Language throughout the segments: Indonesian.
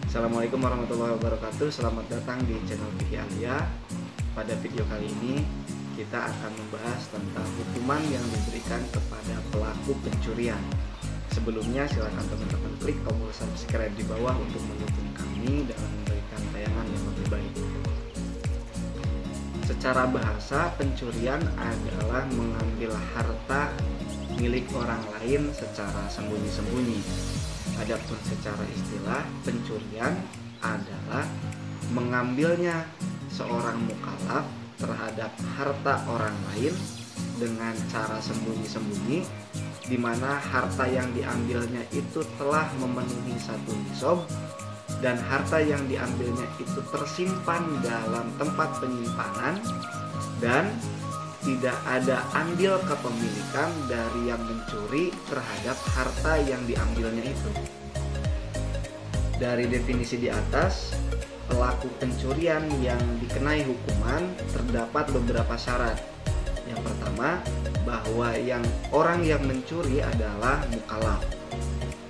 Assalamualaikum warahmatullahi wabarakatuh. Selamat datang di channel Fikih Alia. Pada video kali ini kita akan membahas tentang hukuman yang diberikan kepada pelaku pencurian. Sebelumnya silakan teman-teman klik tombol subscribe di bawah untuk mendukung kami dalam memberikan tayangan yang lebih baik. Secara bahasa, pencurian adalah mengambil harta milik orang lain secara sembunyi-sembunyi. Adapun secara istilah, pencurian adalah mengambilnya seorang mukallaf terhadap harta orang lain dengan cara sembunyi-sembunyi, di mana harta yang diambilnya itu telah memenuhi satu nisab dan harta yang diambilnya itu tersimpan dalam tempat penyimpanan dan tidak ada andil kepemilikan dari yang mencuri terhadap harta yang diambilnya itu. Dari definisi di atas, pelaku pencurian yang dikenai hukuman terdapat beberapa syarat. Yang pertama, bahwa orang yang mencuri adalah mukallaf.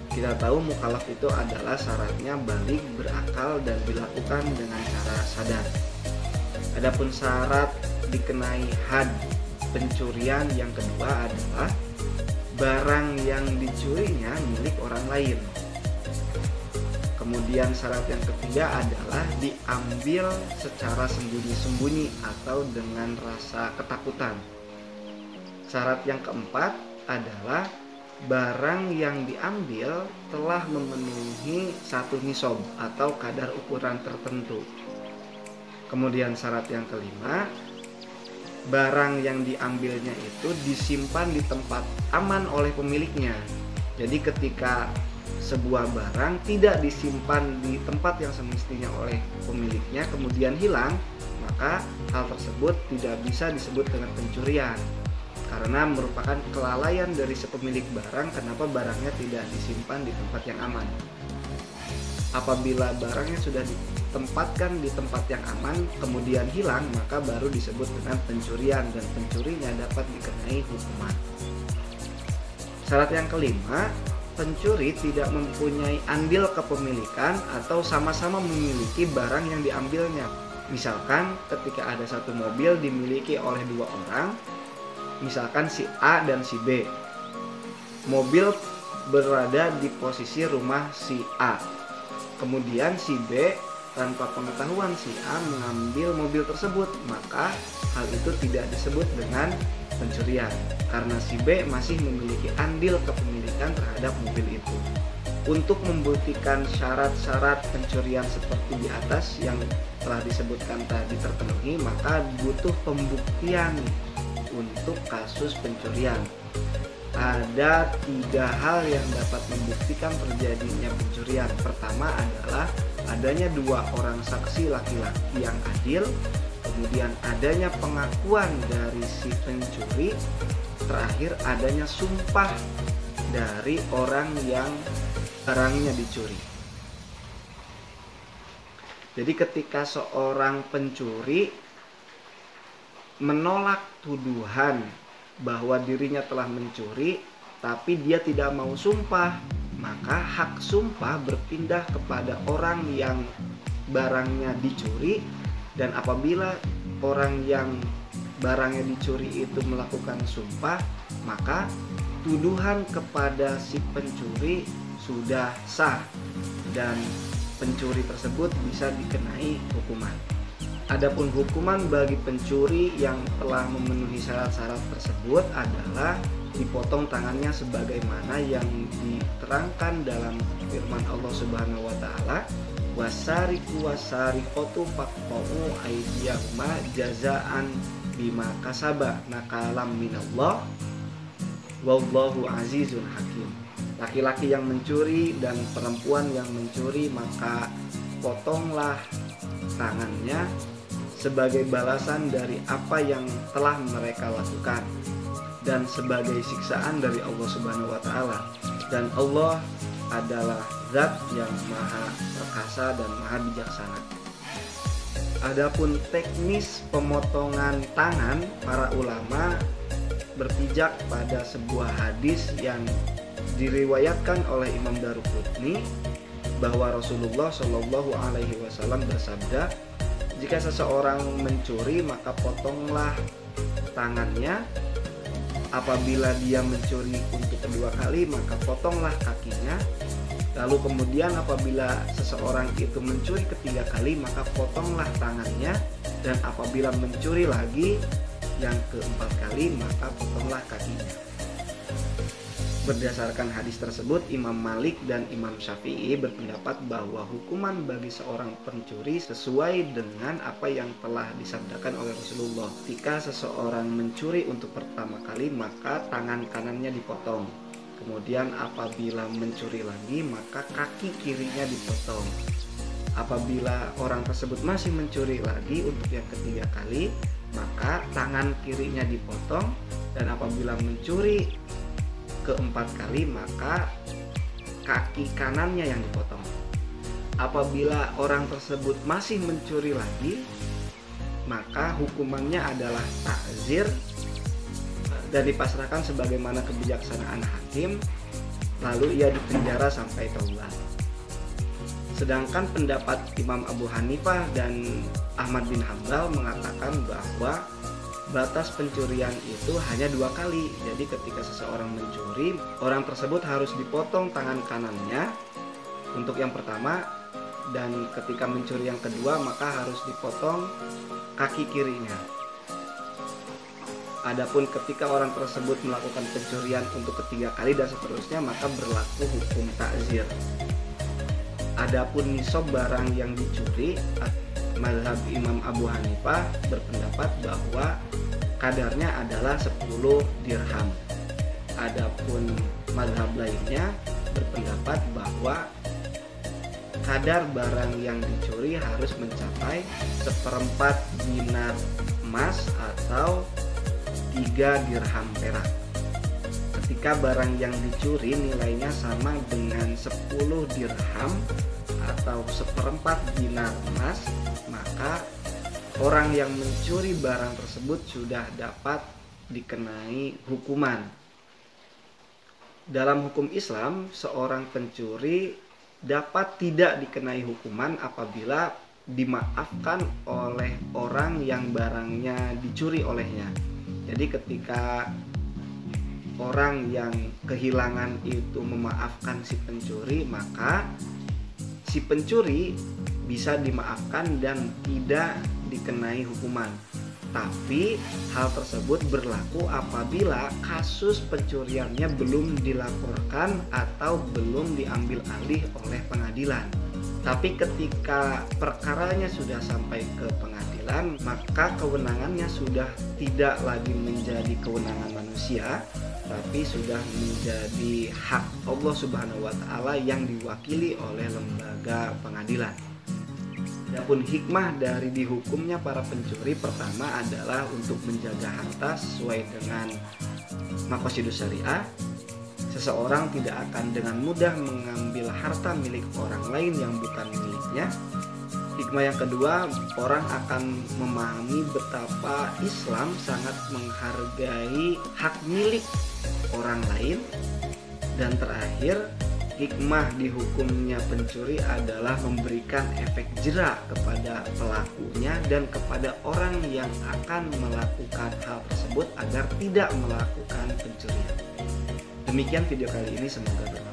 Kita tahu mukallaf itu adalah syaratnya baligh, berakal, dan dilakukan dengan cara sadar. Adapun syarat dikenai had pencurian yang kedua adalah barang yang dicurinya milik orang lain. Kemudian syarat yang ketiga adalah diambil secara sembunyi-sembunyi atau dengan rasa ketakutan. Syarat yang keempat adalah barang yang diambil telah memenuhi satu nisab atau kadar ukuran tertentu. Kemudian syarat yang kelima, barang yang diambilnya itu disimpan di tempat aman oleh pemiliknya. Jadi ketika sebuah barang tidak disimpan di tempat yang semestinya oleh pemiliknya kemudian hilang, maka hal tersebut tidak bisa disebut dengan pencurian karena merupakan kelalaian dari sepemilik barang kenapa barangnya tidak disimpan di tempat yang aman. Apabila barangnya sudah ditempatkan di tempat yang aman kemudian hilang, maka baru disebut dengan pencurian dan pencurinya dapat dikenai hukuman. Syarat yang kelima, pencuri tidak mempunyai andil kepemilikan atau sama-sama memiliki barang yang diambilnya. Misalkan ketika ada satu mobil dimiliki oleh dua orang, misalkan si A dan si B. Mobil berada di posisi rumah si A. Kemudian si B tanpa pengetahuan si A mengambil mobil tersebut, maka hal itu tidak disebut dengan pencurian karena si B masih memiliki andil kepemilikan terhadap mobil itu. Untuk membuktikan syarat-syarat pencurian seperti di atas yang telah disebutkan tadi terpenuhi, maka butuh pembuktian untuk kasus pencurian. Ada 3 hal yang dapat membuktikan terjadinya pencurian. Pertama adalah adanya 2 orang saksi laki-laki yang adil, kemudian adanya pengakuan dari si pencuri, terakhir adanya sumpah dari orang yang barangnya dicuri. Jadi ketika seorang pencuri menolak tuduhan bahwa dirinya telah mencuri tapi dia tidak mau sumpah, maka hak sumpah berpindah kepada orang yang barangnya dicuri. Dan apabila orang yang barangnya dicuri itu melakukan sumpah, maka tuduhan kepada si pencuri sudah sah dan pencuri tersebut bisa dikenai hukuman. Adapun hukuman bagi pencuri yang telah memenuhi syarat-syarat tersebut adalah dipotong tangannya sebagaimana yang diterangkan dalam firman Allah Subhanahu wa taala, wasariqu wasariqatu faqta'u aydiyahuma jazaan bima kasaba nakalam minallah wallahu azizun hakim. Laki-laki yang mencuri dan perempuan yang mencuri, maka potonglah tangannya sebagai balasan dari apa yang telah mereka lakukan dan sebagai siksaan dari Allah Subhanahu wa taala. Dan Allah adalah zat yang maha perkasa dan maha bijaksana. Adapun teknis pemotongan tangan, para ulama berpijak pada sebuah hadis yang diriwayatkan oleh Imam Daruqutni bahwa Rasulullah Shallallahu Alaihi Wasallam bersabda, jika seseorang mencuri maka potonglah tangannya. Apabila dia mencuri untuk kedua kali maka potonglah kakinya. Lalu kemudian apabila seseorang itu mencuri ketiga kali maka potonglah tangannya. Dan apabila mencuri lagi yang keempat kali maka potonglah kakinya. Berdasarkan hadis tersebut, Imam Malik dan Imam Syafi'i berpendapat bahwa hukuman bagi seorang pencuri sesuai dengan apa yang telah disabdakan oleh Rasulullah. Jika seseorang mencuri untuk pertama kali maka tangan kanannya dipotong. Kemudian apabila mencuri lagi maka kaki kirinya dipotong. Apabila orang tersebut masih mencuri lagi untuk yang ketiga kali maka tangan kirinya dipotong. Dan apabila mencuri keempat kali maka kaki kanannya yang dipotong. Apabila orang tersebut masih mencuri lagi maka hukumannya adalah ta'zir dan dipasrahkan sebagaimana kebijaksanaan hakim, lalu ia dipenjara sampai taubat. Sedangkan pendapat Imam Abu Hanifah dan Ahmad bin Hambal mengatakan bahwa batas pencurian itu hanya 2 kali. Jadi ketika seseorang mencuri, orang tersebut harus dipotong tangan kanannya untuk yang pertama, dan ketika mencuri yang kedua maka harus dipotong kaki kirinya. Adapun ketika orang tersebut melakukan pencurian untuk ketiga kali dan seterusnya maka berlaku hukum ta'zir. Adapun nisab barang yang dicuri, mazhab Imam Abu Hanifah berpendapat bahwa kadarnya adalah 10 dirham. Adapun mazhab lainnya berpendapat bahwa kadar barang yang dicuri harus mencapai 1/4 dinar emas atau 3 dirham perak. Ketika barang yang dicuri nilainya sama dengan 10 dirham atau 1/4 dinar emas, maka orang yang mencuri barang tersebut sudah dapat dikenai hukuman. Dalam hukum Islam, seorang pencuri dapat tidak dikenai hukuman apabila dimaafkan oleh orang yang barangnya dicuri olehnya. Jadi ketika orang yang kehilangan itu memaafkan si pencuri, maka si pencuri bisa dimaafkan dan tidak dikenai hukuman. Tapi hal tersebut berlaku apabila kasus pencuriannya belum dilaporkan atau belum diambil alih oleh pengadilan. Tapi ketika perkaranya sudah sampai ke pengadilan, maka kewenangannya sudah tidak lagi menjadi kewenangan manusia, tapi sudah menjadi hak Allah Subhanahu wa Ta'ala yang diwakili oleh lembaga pengadilan. Adapun hikmah dari dihukumnya para pencuri, pertama adalah untuk menjaga harta sesuai dengan maqasidus syariah. Seseorang tidak akan dengan mudah mengambil harta milik orang lain yang bukan miliknya. Hikmah yang kedua, orang akan memahami betapa Islam sangat menghargai hak milik orang lain. Dan terakhir, hikmah dihukumnya pencuri adalah memberikan efek jera kepada pelakunya dan kepada orang yang akan melakukan hal tersebut agar tidak melakukan pencurian. Demikian video kali ini, semoga bermanfaat.